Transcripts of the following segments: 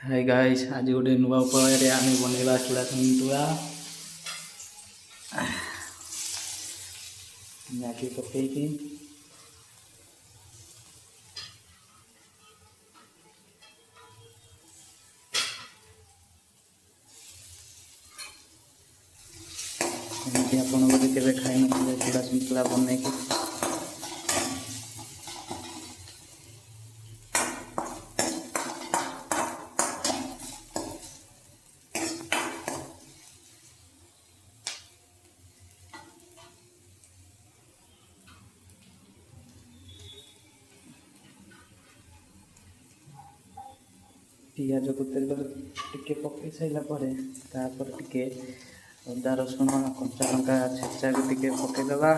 Hi guys, आज गोटे नुआ उपाय आम बनवा चूड़ा सन्तुला। मैगी पकईकि आपन बोधे केवे खाई नथिले चूड़ा सन्तुला बनैकी। पियाज को तेल टिके पकई सारा पर टिके अदा रसुण कंचा लंका छेचा को टिके पकईदबा।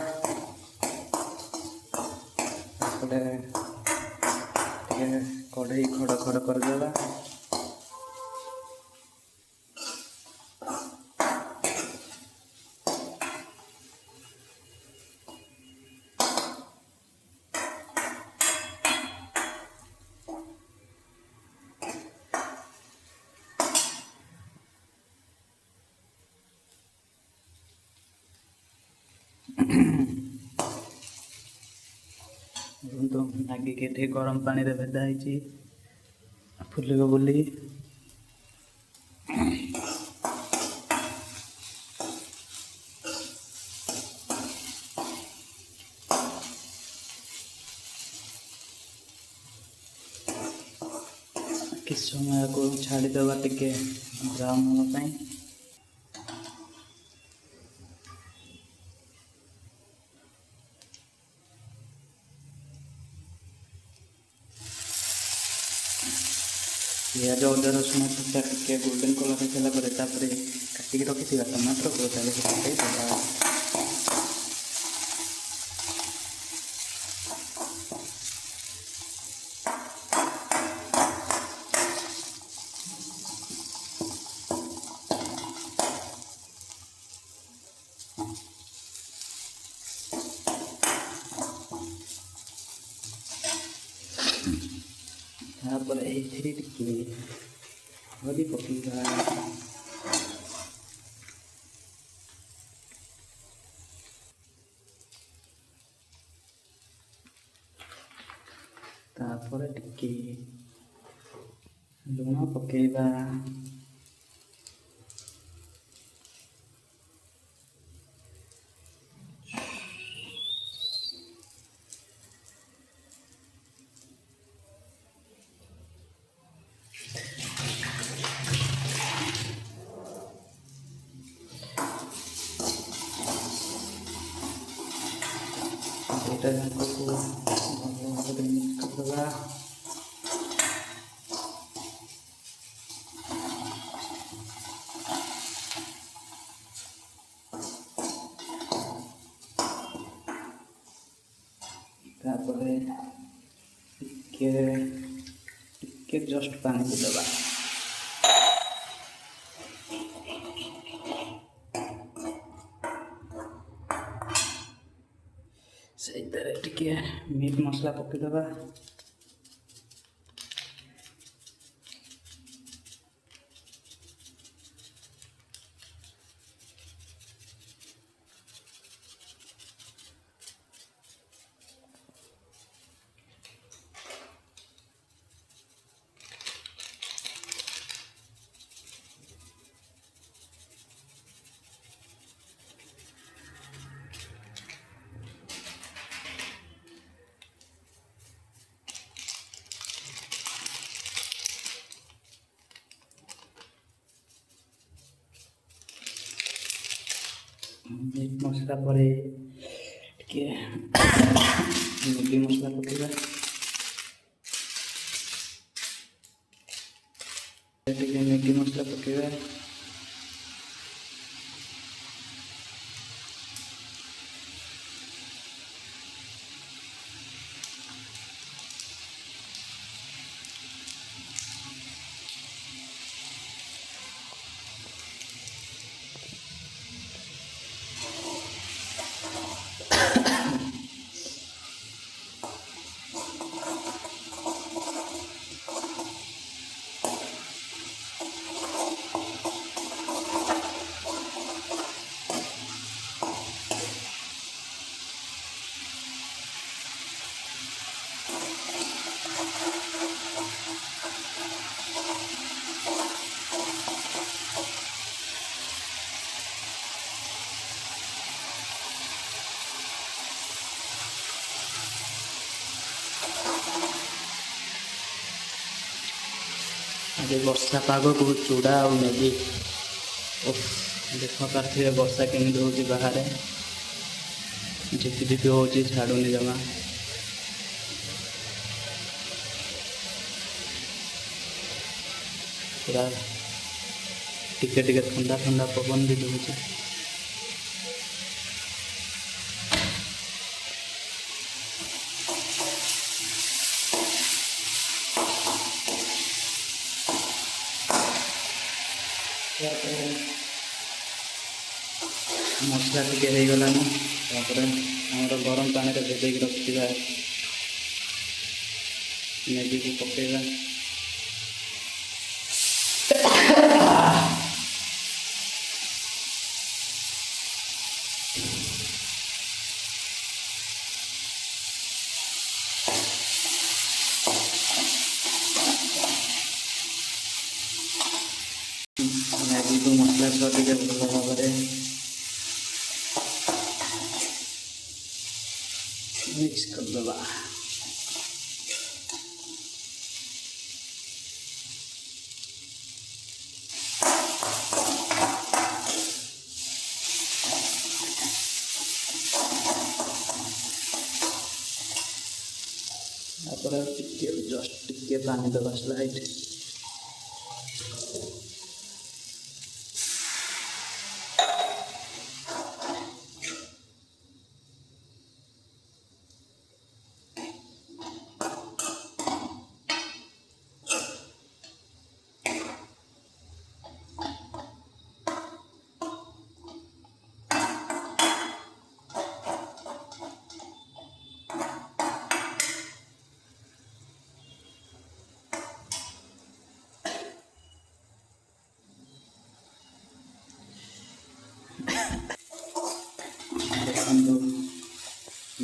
कढ़ई खड़ खड़ करदेवा। तो मैगी के गरम पानी रे भेदाई फुलिब बोली किस समय को छाड़ीदबा टिके ब्राउन होगापाई। पियाज अदा रसुण छेचा टिके गोल्डन कलर हो सारापर काटिक रखी टमाटर को पकईदबा। तापर ये टिके हल्दी पकईबा। तापर टिके लुण पकईबा। दुटा जाक को भल भाव मिक्स करदेवा। तापर टिके जस्ट पानी देवा। से टिके मीट मसला पकईदबा। मीट मसला पर मैगी मसला पकईबा। मैगी मसला पकईबा। आज वर्षा पाग को चूड़ा और मैगी देख पारे वर्षा केमी हो बाहर झिपी झिपी हो छाड़ूनी जमा पूरा टिके टिके ठंडा ठंडा पवन भी दूचे मसला टिके हो गलानी आमर गरम पानी भेजे रखी मैगी को पकेगा मैगी को मसला सह टे भल भाव मिक्स कर दबा जस्ट टिके पानी दबा स्लाइड देखो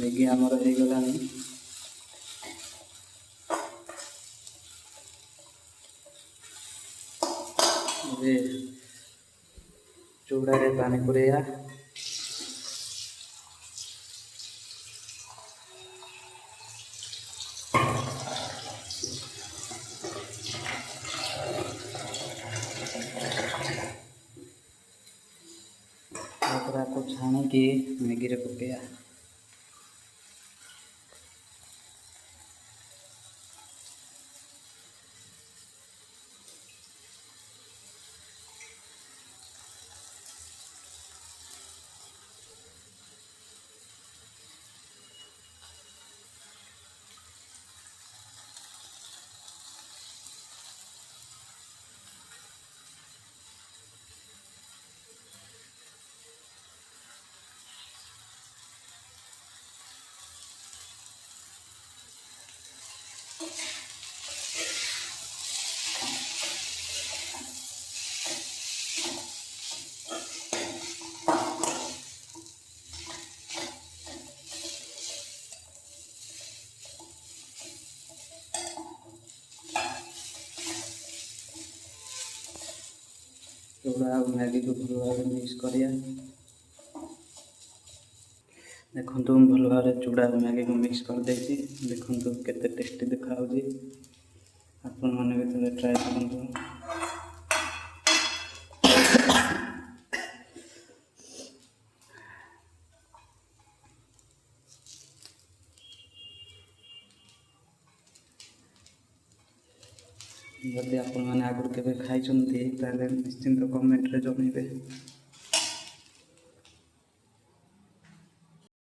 मैगी आमर हो गलानी चूड़ा रे पानी पुरेया को छाणी की मैगी रे पकेया चूड़ा और मैगी को भल भाव मिक्स करिया देखु भल भाव चूड़ा और मैगी को मिक्स कर देती देखु केते टेस्टी देखा आपण मैंने भी थोड़े ट्राए करूँ जदि आपण मैंने आगुरी केबे खाई निश्चिंत कमेंट रे जणइबे।